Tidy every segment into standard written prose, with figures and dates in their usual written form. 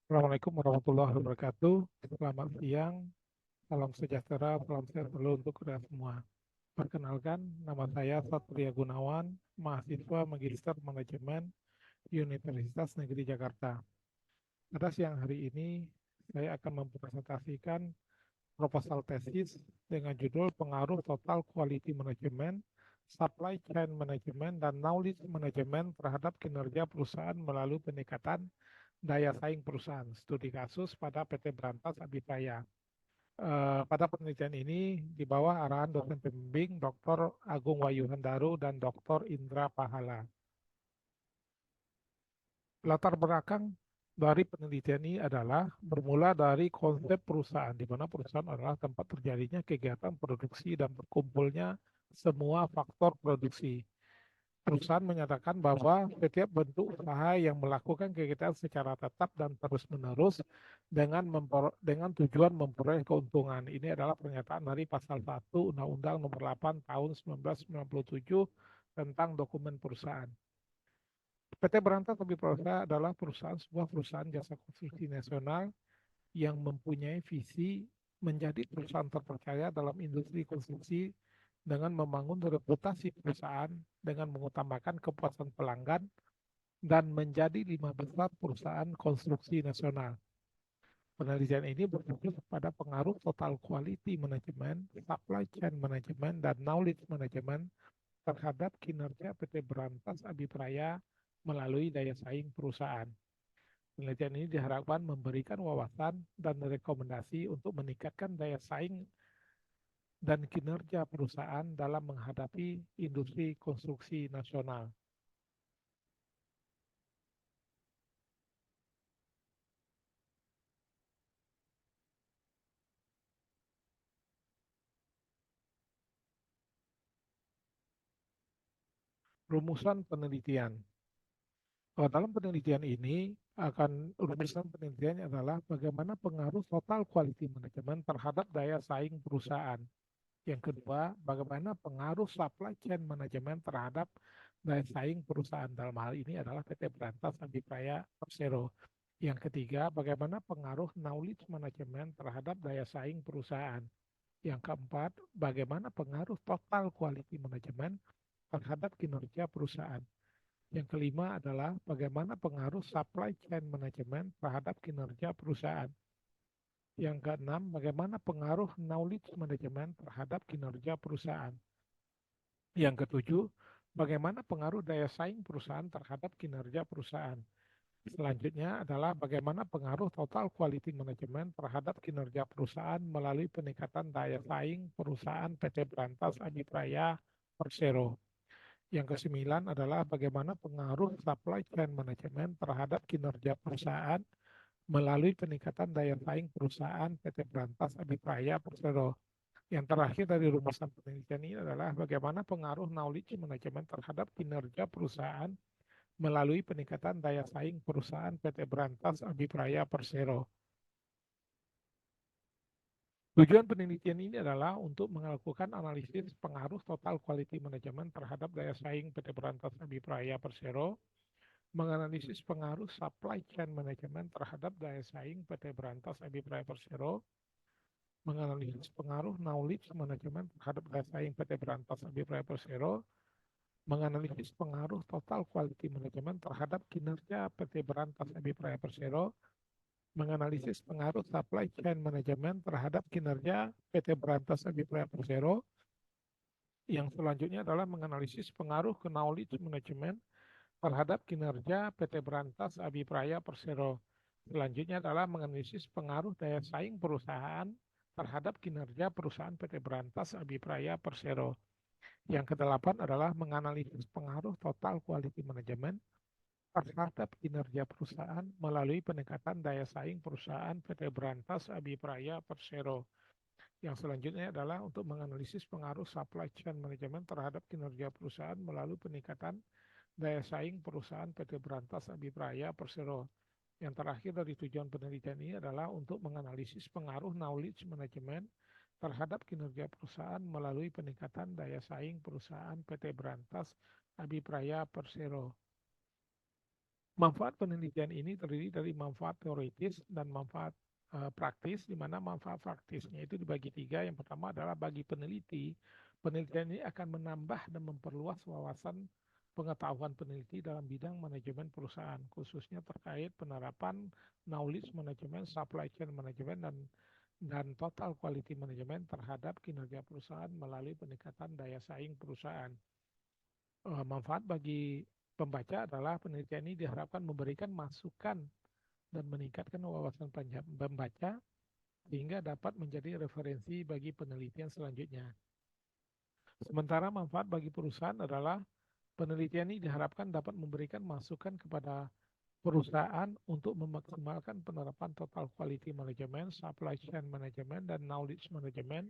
Assalamualaikum warahmatullahi wabarakatuh. Selamat siang, salam sejahtera, salam sehat selalu untuk kita semua. Perkenalkan, nama saya Satria Gunawan, mahasiswa Magister Manajemen Universitas Negeri Jakarta. Pada siang hari ini, saya akan mempresentasikan proposal tesis dengan judul Pengaruh Total Quality Management, Supply Chain Management, dan Knowledge Management terhadap kinerja perusahaan melalui peningkatan daya saing perusahaan. Studi kasus pada PT Berantas Abitaya. Pada penelitian ini di bawah arahan dosen pembimbing Dr. Agung Wayuhandaru dan Dr. Indra Pahala. Latar belakang dari penelitian ini adalah bermula dari konsep perusahaan, di mana perusahaan adalah tempat terjadinya kegiatan produksi dan berkumpulnya semua faktor produksi. Perusahaan menyatakan bahwa setiap bentuk usaha yang melakukan kegiatan secara tetap dan terus-menerus dengan tujuan memperoleh keuntungan. Ini adalah pernyataan dari pasal 1 Undang-Undang Nomor 8 Tahun 1997 tentang dokumen perusahaan. PT Berantas Lebih Praja adalah sebuah perusahaan jasa konstruksi nasional yang mempunyai visi menjadi perusahaan terpercaya dalam industri konstruksi dengan membangun reputasi perusahaan dengan mengutamakan kepuasan pelanggan dan menjadi 5 besar perusahaan konstruksi nasional. Penelitian ini berfokus pada pengaruh total quality management, supply chain management, dan knowledge management terhadap kinerja PT Berantas Abipraya melalui daya saing perusahaan. Penelitian ini diharapkan memberikan wawasan dan rekomendasi untuk meningkatkan daya saing dan kinerja perusahaan dalam menghadapi industri konstruksi nasional. Rumusan penelitian. Dalam penelitian ini rumusan penelitiannya adalah bagaimana pengaruh total quality management terhadap daya saing perusahaan. Yang kedua, bagaimana pengaruh supply chain management terhadap daya saing perusahaan. Dalam hal ini adalah PT Berantas Abipraya Persero. Yang ketiga, bagaimana pengaruh knowledge management terhadap daya saing perusahaan. Yang keempat, bagaimana pengaruh total quality management terhadap kinerja perusahaan. Yang kelima adalah bagaimana pengaruh supply chain management terhadap kinerja perusahaan. Yang keenam, bagaimana pengaruh knowledge management terhadap kinerja perusahaan. Yang ketujuh, bagaimana pengaruh daya saing perusahaan terhadap kinerja perusahaan. Selanjutnya adalah bagaimana pengaruh total quality management terhadap kinerja perusahaan melalui peningkatan daya saing perusahaan PT Berantas Abipraya Persero. Yang kesembilan adalah bagaimana pengaruh supply chain management terhadap kinerja perusahaan melalui peningkatan daya saing perusahaan PT Berantas Abipraya Persero. Yang terakhir dari rumusan penelitian ini adalah bagaimana pengaruh knowledge management terhadap kinerja perusahaan melalui peningkatan daya saing perusahaan PT Berantas Abipraya Persero. Tujuan penelitian ini adalah untuk melakukan analisis pengaruh total quality management terhadap daya saing PT Berantas Abipraya Persero, menganalisis pengaruh supply chain management terhadap daya saing PT Berantas Abipraya Persero, menganalisis pengaruh knowledge management terhadap daya saing PT Berantas Abipraya Persero, menganalisis pengaruh total quality management terhadap kinerja PT Berantas Abipraya Persero, menganalisis pengaruh supply chain management terhadap kinerja PT Berantas Abipraya Persero. Yang selanjutnya adalah menganalisis pengaruh ke knowledge management terhadap kinerja PT Berantas Abipraya Persero. Selanjutnya adalah menganalisis pengaruh daya saing perusahaan terhadap kinerja perusahaan PT Berantas Abipraya Persero. Yang kedelapan adalah menganalisis pengaruh total quality management terhadap kinerja perusahaan melalui peningkatan daya saing perusahaan PT Berantas Abipraya Persero. Yang selanjutnya adalah untuk menganalisis pengaruh supply chain management terhadap kinerja perusahaan melalui peningkatan daya saing perusahaan PT Berantas Abipraya Persero. Yang terakhir dari tujuan penelitian ini adalah untuk menganalisis pengaruh knowledge management terhadap kinerja perusahaan melalui peningkatan daya saing perusahaan PT Berantas Abipraya Persero. Manfaat penelitian ini terdiri dari manfaat teoritis dan manfaat praktis, di mana manfaat praktisnya itu dibagi tiga. Yang pertama adalah bagi peneliti, penelitian ini akan menambah dan memperluas wawasan pengetahuan peneliti dalam bidang manajemen perusahaan, khususnya terkait penerapan knowledge management, supply chain management, dan total quality management terhadap kinerja perusahaan melalui peningkatan daya saing perusahaan. Manfaat bagi pembaca adalah penelitian ini diharapkan memberikan masukan dan meningkatkan wawasan pembaca sehingga dapat menjadi referensi bagi penelitian selanjutnya. Sementara manfaat bagi perusahaan adalah penelitian ini diharapkan dapat memberikan masukan kepada perusahaan untuk memaksimalkan penerapan total quality management, supply chain management, dan knowledge management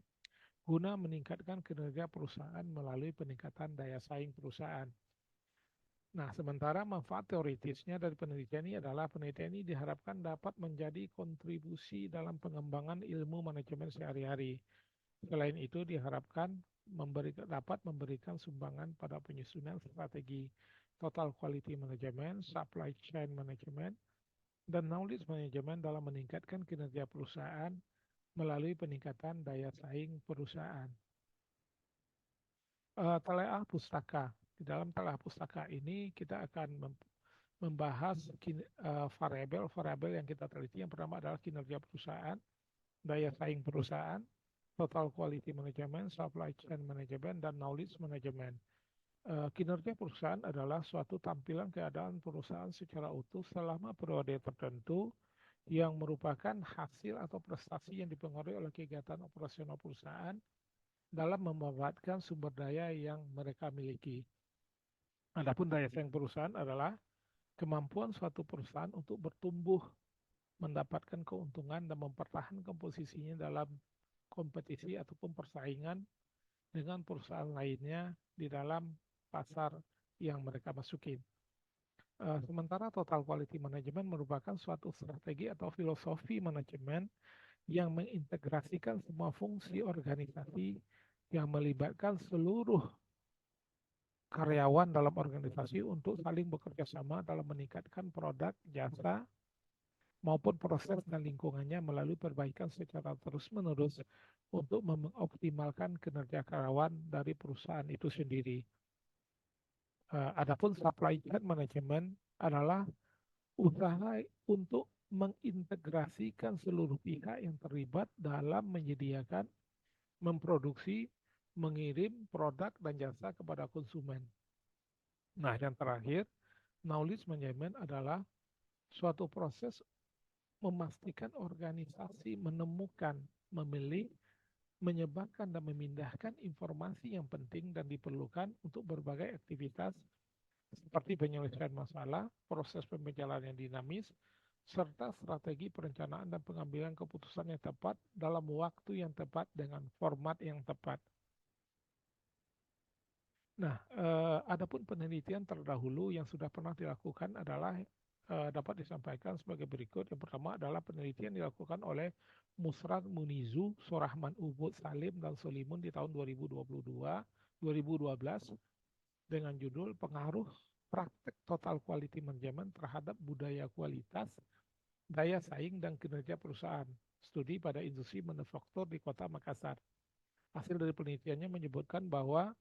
guna meningkatkan kinerja perusahaan melalui peningkatan daya saing perusahaan. Nah, sementara manfaat teoritisnya dari penelitian ini adalah penelitian ini diharapkan dapat menjadi kontribusi dalam pengembangan ilmu manajemen sehari-hari. Selain itu, diharapkan dapat memberikan sumbangan pada penyusunan strategi total quality management, supply chain management, dan knowledge management dalam meningkatkan kinerja perusahaan melalui peningkatan daya saing perusahaan. Teleah pustaka. Di dalam teleah pustaka ini kita akan membahas variabel-variabel yang kita teliti. Yang pertama adalah kinerja perusahaan, daya saing perusahaan, total quality management, supply chain management, dan knowledge management. Kinerja perusahaan adalah suatu tampilan keadaan perusahaan secara utuh selama periode tertentu yang merupakan hasil atau prestasi yang dipengaruhi oleh kegiatan operasional perusahaan dalam memanfaatkan sumber daya yang mereka miliki. Adapun daya saing perusahaan adalah kemampuan suatu perusahaan untuk bertumbuh, mendapatkan keuntungan dan mempertahankan posisinya dalam kompetisi ataupun persaingan dengan perusahaan lainnya di dalam pasar yang mereka masukin. Sementara total quality management merupakan suatu strategi atau filosofi manajemen yang mengintegrasikan semua fungsi organisasi yang melibatkan seluruh karyawan dalam organisasi untuk saling bekerja sama dalam meningkatkan produk, jasa, maupun proses dan lingkungannya melalui perbaikan secara terus-menerus untuk mengoptimalkan kinerja karyawan dari perusahaan itu sendiri. Adapun supply chain management adalah usaha untuk mengintegrasikan seluruh pihak yang terlibat dalam menyediakan, memproduksi, mengirim produk dan jasa kepada konsumen. Nah, yang terakhir, knowledge management adalah suatu proses memastikan organisasi menemukan, memilih, menyebarkan dan memindahkan informasi yang penting dan diperlukan untuk berbagai aktivitas seperti penyelesaian masalah, proses pembelajaran yang dinamis, serta strategi perencanaan dan pengambilan keputusan yang tepat dalam waktu yang tepat dengan format yang tepat. Nah, adapun penelitian terdahulu yang sudah pernah dilakukan adalah dapat disampaikan sebagai berikut. Yang pertama adalah penelitian dilakukan oleh Musrat Munizu, Sorahman Ubud Salim, dan Solimun di tahun 2012 dengan judul Pengaruh Praktek Total Quality Management terhadap Budaya Kualitas, Daya Saing, dan Kinerja Perusahaan. Studi pada industri manufaktur di Kota Makassar. Hasil dari penelitiannya menyebutkan bahwa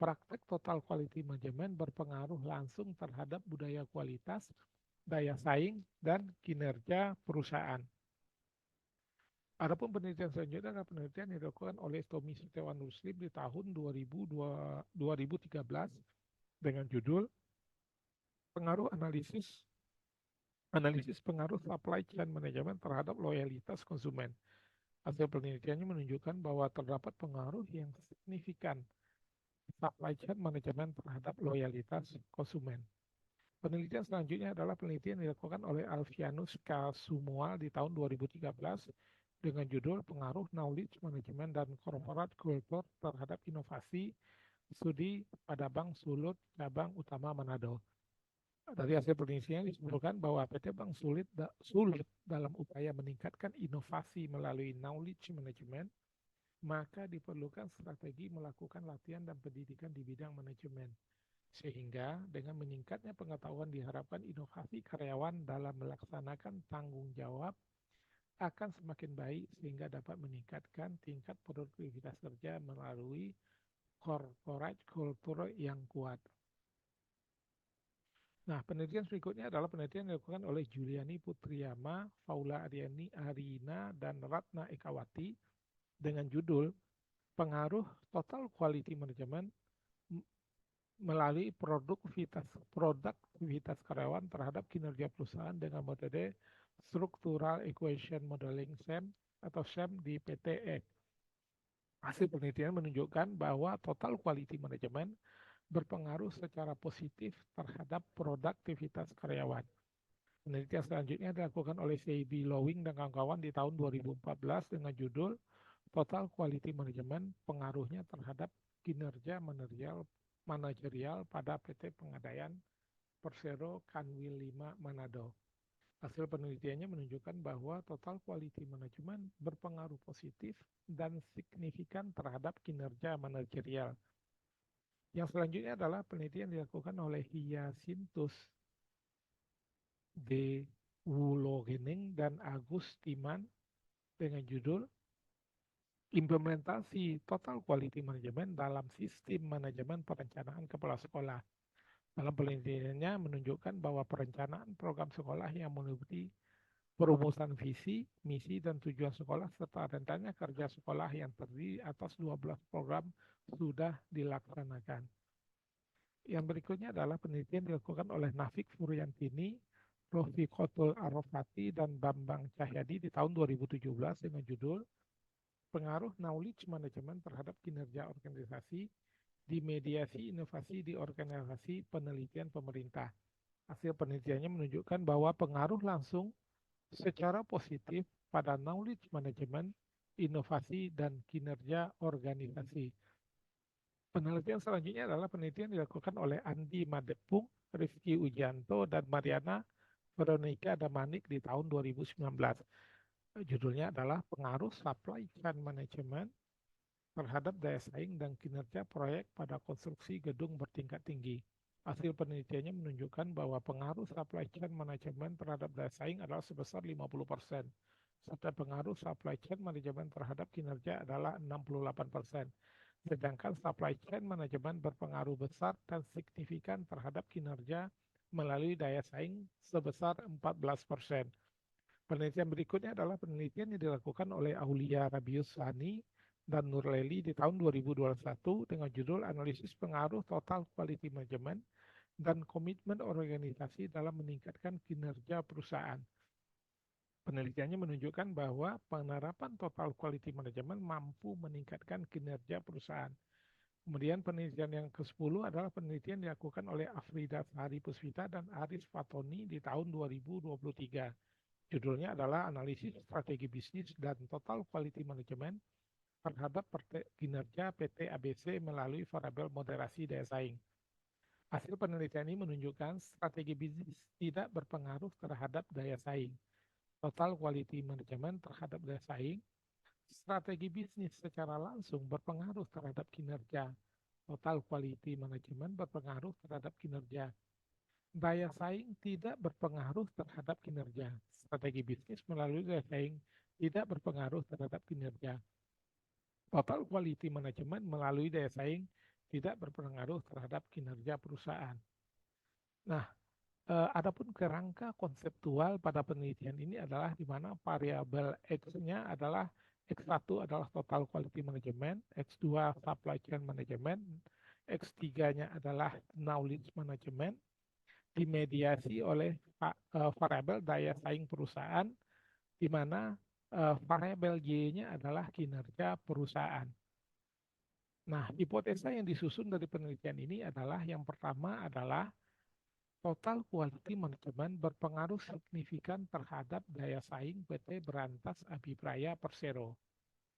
praktek total quality management berpengaruh langsung terhadap budaya kualitas, daya saing, dan kinerja perusahaan. Adapun penelitian selanjutnya adalah penelitian yang dilakukan oleh Tommy Setiawan Muslim di tahun 2013 dengan judul Pengaruh Analisis Pengaruh Supply Chain Management terhadap Loyalitas Konsumen. Hasil penelitiannya menunjukkan bahwa terdapat pengaruh yang signifikan supply chain management terhadap loyalitas konsumen. Penelitian selanjutnya adalah penelitian yang dilakukan oleh Alfianus Kasumual di tahun 2013 dengan judul Pengaruh Knowledge Management dan Corporate Culture terhadap Inovasi, studi pada Bank Sulut cabang utama Manado. Dari hasil penelitian disebutkan bahwa PT Bank Sulit dalam upaya meningkatkan inovasi melalui knowledge management, maka diperlukan strategi melakukan latihan dan pendidikan di bidang manajemen. Sehingga dengan meningkatnya pengetahuan diharapkan inovasi karyawan dalam melaksanakan tanggung jawab akan semakin baik sehingga dapat meningkatkan tingkat produktivitas kerja melalui corporate culture yang kuat. Nah, penelitian berikutnya adalah penelitian yang dilakukan oleh Juliani Putriyama, Paula Arina, dan Ratna Ekawati dengan judul Pengaruh Total Quality Management melalui produktivitas karyawan terhadap kinerja perusahaan dengan metode Structural Equation Modeling SEM atau SEM di PTE. Hasil penelitian menunjukkan bahwa total quality management berpengaruh secara positif terhadap produktivitas karyawan. Penelitian selanjutnya dilakukan oleh C.B. Lowing dan kawan-kawan di tahun 2014 dengan judul Total Quality Management Pengaruhnya Terhadap Kinerja Manajerial pada PT Pengadaian Persero Kanwil 5 Manado. Hasil penelitiannya menunjukkan bahwa total quality management berpengaruh positif dan signifikan terhadap kinerja manajerial. Yang selanjutnya adalah penelitian dilakukan oleh Hyacinthus D. Wulogening dan Agus Timan dengan judul Implementasi Total Quality Management dalam Sistem Manajemen Perencanaan Kepala Sekolah. Dalam penelitiannya menunjukkan bahwa perencanaan program sekolah yang meliputi perumusan visi, misi, dan tujuan sekolah serta rencananya kerja sekolah yang terdiri atas 12 program sudah dilaksanakan. Yang berikutnya adalah penelitian dilakukan oleh Nafik Furyantini, Rofiqotul Arofati, dan Bambang Cahyadi di tahun 2017 dengan judul Pengaruh Knowledge Management terhadap Kinerja Organisasi di Mediasi Inovasi di Organisasi Penelitian Pemerintah. Hasil penelitiannya menunjukkan bahwa pengaruh langsung secara positif pada knowledge management, inovasi, dan kinerja organisasi. Penelitian selanjutnya adalah penelitian dilakukan oleh Andi Madepung, Rifki Ujanto, dan Mariana Veronica Damanik di tahun 2019. Judulnya adalah Pengaruh Supply Chain Management terhadap daya saing dan kinerja proyek pada konstruksi gedung bertingkat tinggi. Hasil penelitiannya menunjukkan bahwa pengaruh supply chain management terhadap daya saing adalah sebesar 50%, serta pengaruh supply chain management terhadap kinerja adalah 68%. Sedangkan supply chain management berpengaruh besar dan signifikan terhadap kinerja melalui daya saing sebesar 14%. Penelitian berikutnya adalah penelitian yang dilakukan oleh Aulia Rabius Sani dan Nurleli di tahun 2021 dengan judul Analisis Pengaruh Total Quality Management dan Komitmen Organisasi dalam Meningkatkan Kinerja Perusahaan. Penelitiannya menunjukkan bahwa penerapan Total Quality Management mampu meningkatkan kinerja perusahaan. Kemudian penelitian yang ke-10 adalah penelitian dilakukan oleh Afrida Sari Puspita dan Aris Fatoni di tahun 2023. Judulnya adalah Analisis Strategi Bisnis dan Total Quality Management terhadap kinerja PT ABC melalui variabel moderasi daya saing. Hasil penelitian ini menunjukkan strategi bisnis tidak berpengaruh terhadap daya saing. Total Quality Management terhadap daya saing, strategi bisnis secara langsung berpengaruh terhadap kinerja. Total Quality Management berpengaruh terhadap kinerja. Daya saing tidak berpengaruh terhadap kinerja. Strategi bisnis melalui daya saing tidak berpengaruh terhadap kinerja. Total Quality Management melalui daya saing tidak berpengaruh terhadap kinerja perusahaan. Nah, adapun kerangka konseptual pada penelitian ini adalah di mana variabel X-nya adalah X1 adalah Total Quality Management, X2 Supply Chain Management, X3-nya adalah Knowledge Management, dimediasi oleh variabel daya saing perusahaan, di mana variabel Y-nya adalah kinerja perusahaan. Nah, hipotesa yang disusun dari penelitian ini adalah yang pertama adalah Total Quality Management berpengaruh signifikan terhadap daya saing PT Berantas Abipraya Persero.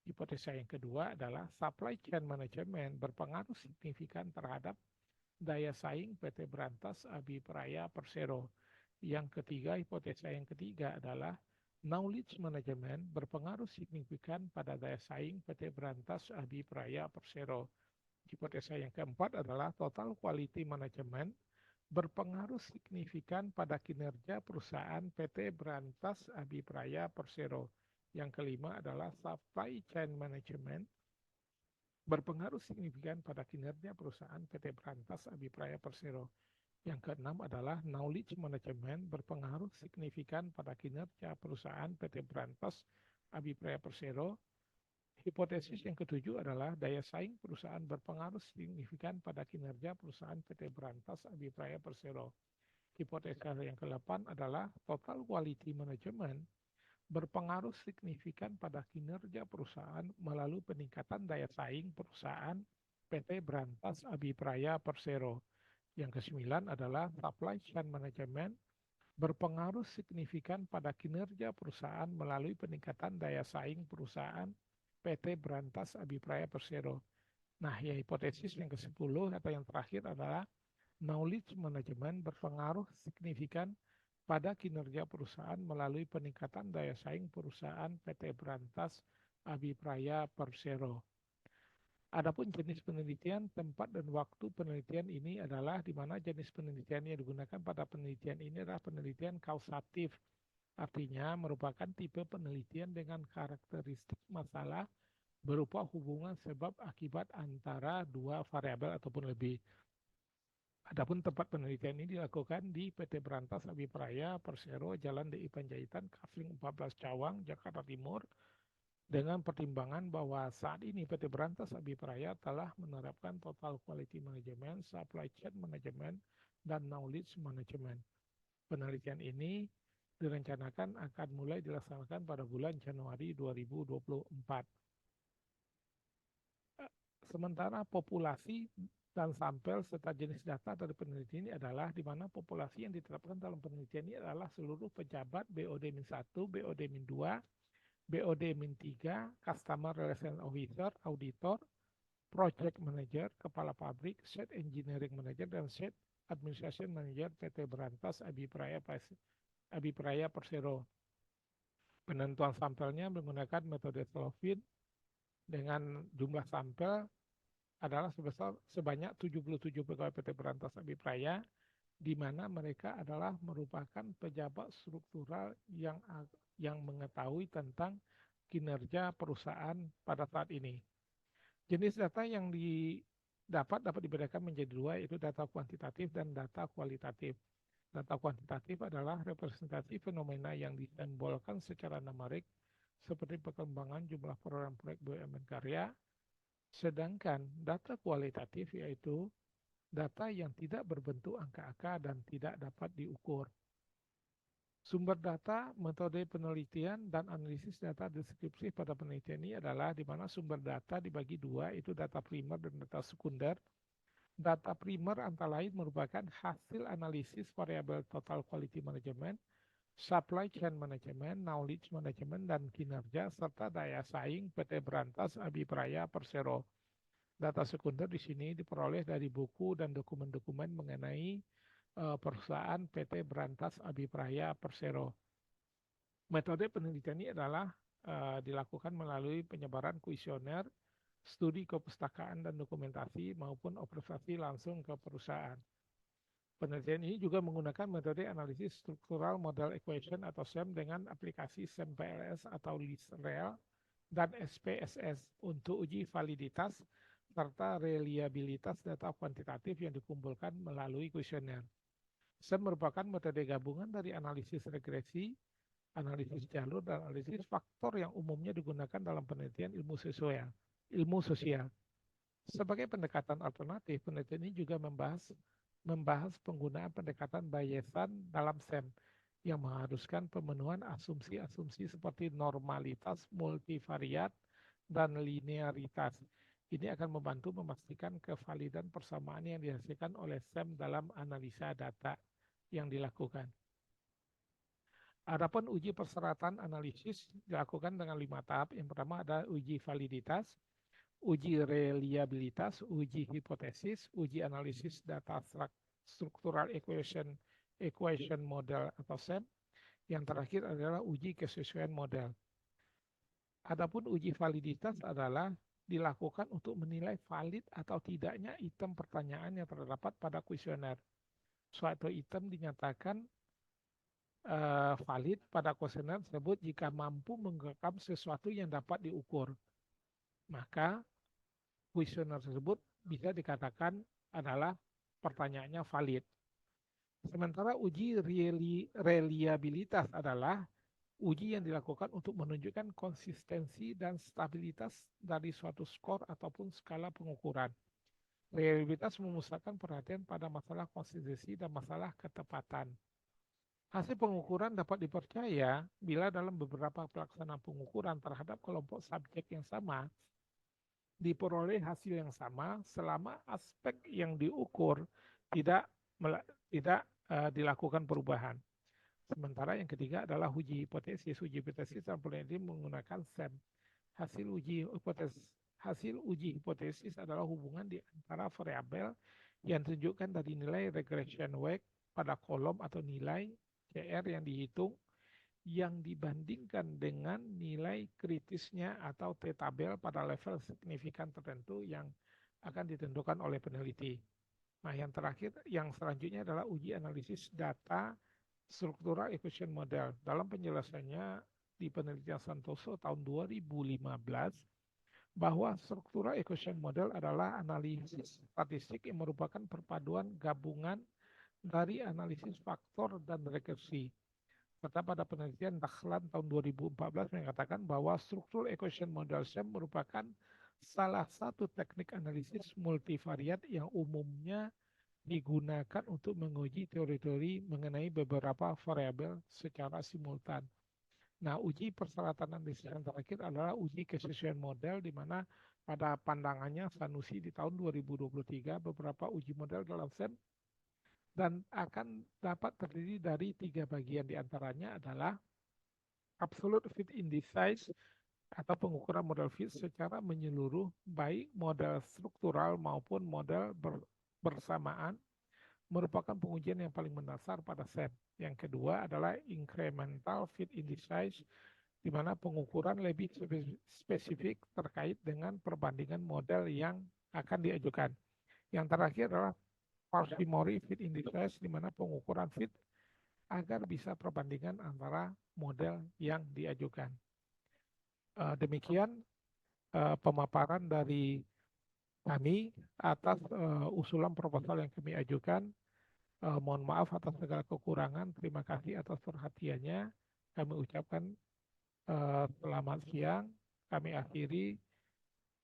Hipotesa yang kedua adalah Supply Chain Management berpengaruh signifikan terhadap daya saing PT Berantas Abipraya Persero. Yang ketiga, hipotesa yang ketiga adalah Knowledge Management berpengaruh signifikan pada daya saing PT Berantas Abipraya Persero. Hipotesa yang keempat adalah total quality management berpengaruh signifikan pada kinerja perusahaan PT Brantas Abipraya Persero. Yang kelima adalah supply chain management berpengaruh signifikan pada kinerja perusahaan PT Brantas Abipraya Persero. Yang keenam adalah knowledge management berpengaruh signifikan pada kinerja perusahaan PT Brantas Abipraya Persero. Hipotesis yang ketujuh adalah daya saing perusahaan berpengaruh signifikan pada kinerja perusahaan PT Brantas Abipraya Persero. Hipotesis yang ke-8 adalah total quality management berpengaruh signifikan pada kinerja perusahaan melalui peningkatan daya saing perusahaan PT Brantas Abipraya Persero. Yang ke-9 adalah supply chain management berpengaruh signifikan pada kinerja perusahaan melalui peningkatan daya saing perusahaan PT Brantas Abipraya Persero. Nah, ya hipotesis yang ke-10 atau yang terakhir adalah knowledge management berpengaruh signifikan pada kinerja perusahaan melalui peningkatan daya saing perusahaan PT Brantas Abipraya Persero. Adapun jenis penelitian, tempat dan waktu penelitian ini adalah di mana jenis penelitian yang digunakan pada penelitian ini adalah penelitian kausatif. Artinya merupakan tipe penelitian dengan karakteristik masalah berupa hubungan sebab akibat antara dua variabel ataupun lebih. Adapun tempat penelitian ini dilakukan di PT Brantas Abipraya Persero, Jalan DI Panjaitan, Kafling 14 Cawang, Jakarta Timur, dengan pertimbangan bahwa saat ini PT Brantas Abipraya telah menerapkan total quality management, supply chain management, dan knowledge management. Penelitian ini direncanakan akan mulai dilaksanakan pada bulan Januari 2024. Sementara populasi dan sampel serta jenis data dari penelitian ini adalah di mana populasi yang diterapkan dalam penelitian ini adalah seluruh pejabat BOD-1, BOD-2, BOD-3, Customer Relation Officer, Auditor, Project Manager, Kepala Pabrik, Site Engineering Manager, dan Site Administration Manager PT Brantas Abipraya Persero. Penentuan sampelnya menggunakan metode Slovin dengan jumlah sampel adalah sebanyak 77 pegawai PT Brantas Abipraya, di mana mereka adalah merupakan pejabat struktural yang mengetahui tentang kinerja perusahaan pada saat ini. Jenis data yang dapat dibedakan menjadi dua, yaitu data kuantitatif dan data kualitatif. Data kuantitatif adalah representasi fenomena yang disimbolkan secara numerik seperti perkembangan jumlah program-proyek BUMN karya, sedangkan data kualitatif yaitu data yang tidak berbentuk angka-angka dan tidak dapat diukur. Sumber data, metode penelitian, dan analisis data deskripsi pada penelitian ini adalah di mana sumber data dibagi dua, itu data primer dan data sekunder. Data primer antara lain merupakan hasil analisis variabel total quality management, supply chain management, knowledge management, dan kinerja, serta daya saing PT Brantas Abipraya Persero. Data sekunder di sini diperoleh dari buku dan dokumen-dokumen mengenai perusahaan PT Brantas Abipraya Persero. Metode penelitian ini adalah dilakukan melalui penyebaran kuesioner, studi kepustakaan dan dokumentasi, maupun observasi langsung ke perusahaan. Penelitian ini juga menggunakan metode analisis struktural model equation atau SEM dengan aplikasi SEM PLS atau LISREL dan SPSS untuk uji validitas serta reliabilitas data kuantitatif yang dikumpulkan melalui kuesioner. SEM merupakan metode gabungan dari analisis regresi, analisis jalur, dan analisis faktor yang umumnya digunakan dalam penelitian ilmu sosial. Sebagai pendekatan alternatif, penelitian ini juga membahas penggunaan pendekatan Bayesian dalam SEM yang mengharuskan pemenuhan asumsi-asumsi seperti normalitas, multivariat, dan linearitas. Ini akan membantu memastikan kevalidan persamaan yang dihasilkan oleh SEM dalam analisa data yang dilakukan. Adapun uji persyaratan analisis dilakukan dengan 5 tahap. Yang pertama ada uji validitas, uji reliabilitas, uji hipotesis, uji analisis data structural equation model atau SEM. Yang terakhir adalah uji kesesuaian model. Adapun uji validitas adalah dilakukan untuk menilai valid atau tidaknya item pertanyaan yang terdapat pada kuesioner. Suatu item dinyatakan valid pada kuesioner tersebut jika mampu mengungkapkan sesuatu yang dapat diukur. Maka kuesioner tersebut bisa dikatakan adalah pertanyaannya valid. Sementara uji reliabilitas adalah uji yang dilakukan untuk menunjukkan konsistensi dan stabilitas dari suatu skor ataupun skala pengukuran. Reliabilitas memusatkan perhatian pada masalah konsistensi dan masalah ketepatan. Hasil pengukuran dapat dipercaya bila dalam beberapa pelaksanaan pengukuran terhadap kelompok subjek yang sama diperoleh hasil yang sama selama aspek yang diukur tidak dilakukan perubahan. Sementara yang ketiga adalah uji hipotesis. Uji hipotesis dalam penelitian menggunakan SEM. Hasil uji hipotesis adalah hubungan di antara variabel yang ditunjukkan dari nilai regression weight pada kolom atau nilai CR yang dihitung yang dibandingkan dengan nilai kritisnya atau T-tabel pada level signifikan tertentu yang akan ditentukan oleh peneliti. Nah, yang terakhir, yang selanjutnya adalah uji analisis data struktural equation model. Dalam penjelasannya di penelitian Santoso tahun 2015, bahwa struktural equation model adalah analisis statistik yang merupakan perpaduan gabungan dari analisis faktor dan rekursi. Serta pada penelitian Dahlan tahun 2014 mengatakan bahwa struktural equation model SEM merupakan salah satu teknik analisis multivariat yang umumnya digunakan untuk menguji teori-teori mengenai beberapa variabel secara simultan. Nah, uji persyaratan analisis yang terakhir adalah uji kesesuaian model, di mana pada pandangannya Sanusi di tahun 2023 beberapa uji model dalam SEM dan akan dapat terdiri dari 3 bagian, diantaranya adalah absolute fit indices atau pengukuran model fit secara menyeluruh baik model struktural maupun model bersamaan merupakan pengujian yang paling mendasar pada SEM. Yang kedua adalah incremental fit indices, di mana pengukuran lebih spesifik terkait dengan perbandingan model yang akan diajukan. Yang terakhir adalah parsimony fit indices, di mana pengukuran fit agar bisa perbandingan antara model yang diajukan. Demikian pemaparan dari kami atas usulan proposal yang kami ajukan. Mohon maaf atas segala kekurangan. Terima kasih atas perhatiannya. Kami ucapkan selamat siang. Kami akhiri.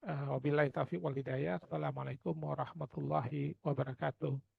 Wabillahi taufiq wal hidayah. Assalamualaikum warahmatullahi wabarakatuh.